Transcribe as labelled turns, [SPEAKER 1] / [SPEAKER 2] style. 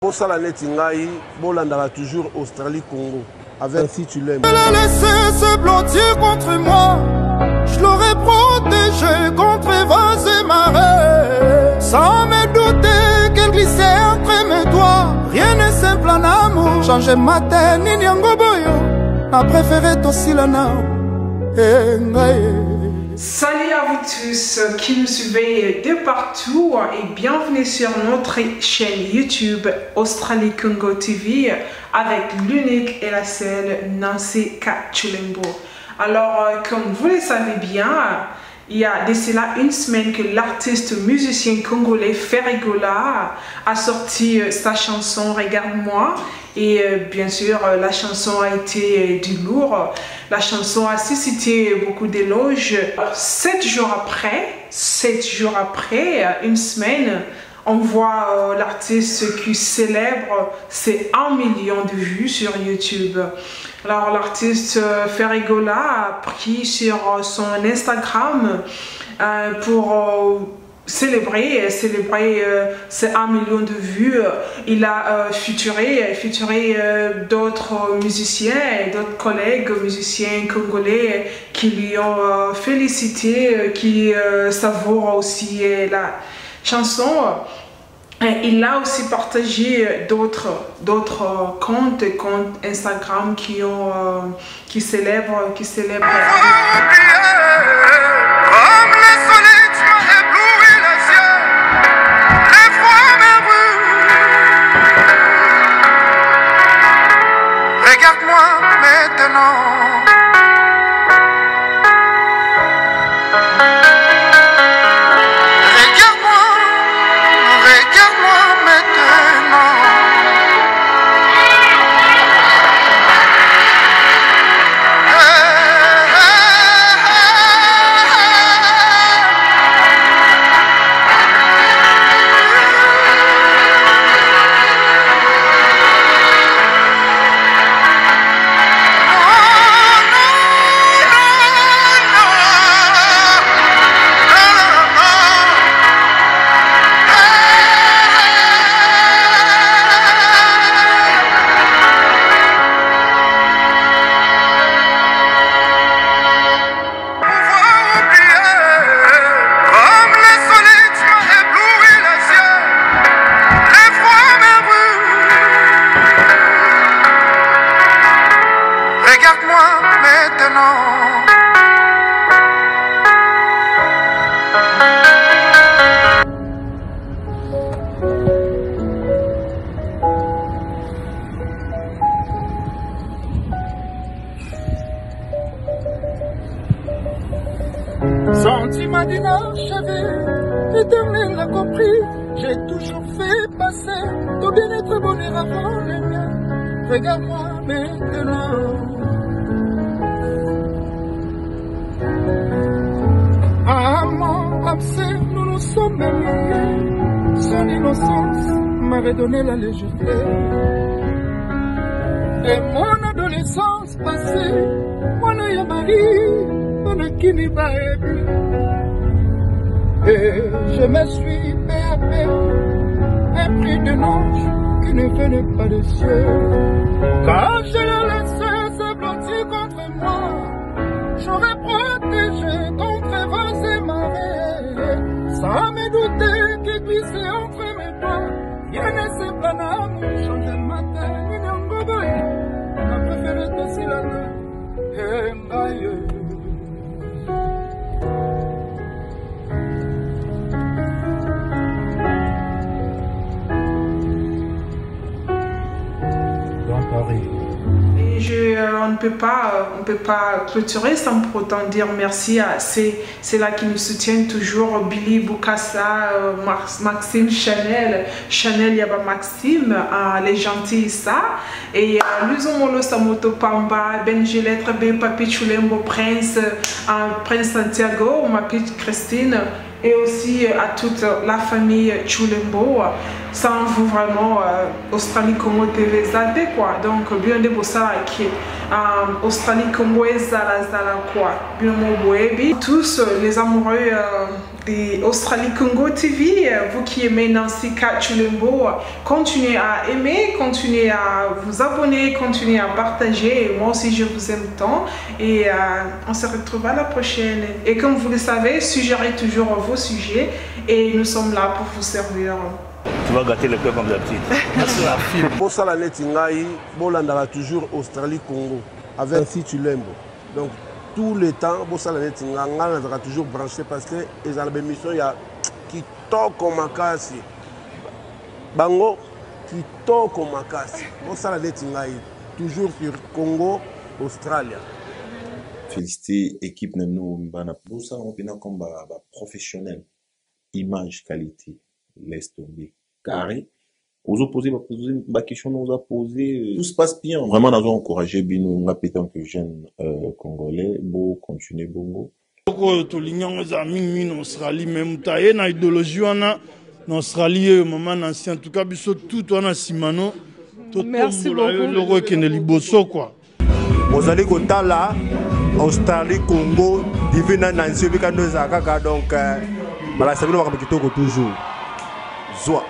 [SPEAKER 1] Pour ça, la Netingaï, Bolandara toujours Australie-Congo. Avec si tu l'aimes.
[SPEAKER 2] Elle a laissé se blottir contre moi. Je l'aurais protégé contre vents et marées. Sans me douter qu'elle glissait entre mes doigts. Rien n'est simple en amour. Changer ma tête, ni boyo. A préféré Tossilana.
[SPEAKER 3] Salut à vous tous qui nous suivez de partout et bienvenue sur notre chaîne YouTube Australie Congo TV avec l'unique et la seule Nancy Kachulembo. Alors, comme vous le savez bien, il y a de cela une semaine que l'artiste musicien congolais Ferregola a sorti sa chanson Regarde-moi. Et bien sûr, la chanson a été du lourd. La chanson a suscité beaucoup d'éloges. 7 jours après, une semaine, on voit l'artiste qui célèbre ses 1 million de vues sur YouTube. Alors l'artiste Ferregola a pris sur son Instagram pour célébrer ces 1 million de vues. Il a featuré d'autres musiciens et d'autres collègues musiciens congolais qui lui ont félicité, qui savourent aussi la chanson. Il a aussi partagé d'autres comptes Instagram qui célèbrent.
[SPEAKER 2] Sentiment d'inachevé, l'éternel l'a compris. J'ai toujours fait passer ton bien-être bonheur avant les miens. Regarde-moi maintenant. Amant, absent, nous nous sommes aimés. Son innocence m'avait donné la légèreté. Et mon adolescence passée, mon œil à Marie. Qui n'y va plus. Et je me suis peu épris d'un ange qui ne venait pas des cieux. Quand je l'ai laissé se blottir contre moi, j'aurais protégé contre vents et marées. Sans me douter qu'il glissait entre mes doigts. Rien ne s'est pas d'amour, changer le matin, ni n'en goboye. On a préféré passer la nuit. Et maille.
[SPEAKER 3] Et on ne peut pas clôturer sans pour autant dire merci à ceux-là qui nous soutiennent toujours, Billy Boukassa, Maxime Chanel Yaba Maxime, les gentils ça, et Luzomolo Samoto Pamba, Benjelet, Papi Chulembo Prince, Prince Santiago, ma petite Christine, et aussi à toute la famille Chulembo. Sans vous vraiment Australie Congo TV Zade quoi. Donc bien de bossa qui Australie Congo Zala quoi. Bien mo boebi. Tous les amoureux Australie Congo TV. Vous qui aimez Nancy Kachulembo, continuez à aimer, continuez à vous abonner, continuez à partager. Et moi aussi, je vous aime tant. Et on se retrouve à la prochaine. Et comme vous le savez, suggérez toujours vos sujets. Et nous sommes là pour vous servir.
[SPEAKER 4] Tu vas gâter le cœur comme d'habitude.
[SPEAKER 1] Pour ça, la Netingaï, Bolandara toujours Australie Congo. Avec si tu l'aimes. Donc, tout le temps, pour ça, la Netingaï, on sera toujours branché parce que les émissions, il y a qui toque comme Makasi. Bango, qui toque comme Makasi. Pour ça, la Netingaï, toujours sur Congo, Australie.
[SPEAKER 5] Féliciter l'équipe de nous. Pour ça, on est comme professionnel. Image, qualité, laisse tomber. Carré. Vous opposez ma question, nous a posé. Tout se passe bien. Vraiment, nous avons encouragé Bino, nous appétant que jeunes congolais, beau continuer bongo.
[SPEAKER 6] To l'union des amis en Australie, même taille na idéologie en Australie, maman ancien. En tout cas, biso tout on a simano.
[SPEAKER 7] Merci beaucoup.
[SPEAKER 6] Le roi qui ne liboso quoi.
[SPEAKER 8] Vous allez compter là, Australie, Congo, divina Nancy, bika nous a donc, voilà, ça veut dire que toujours. Zoa.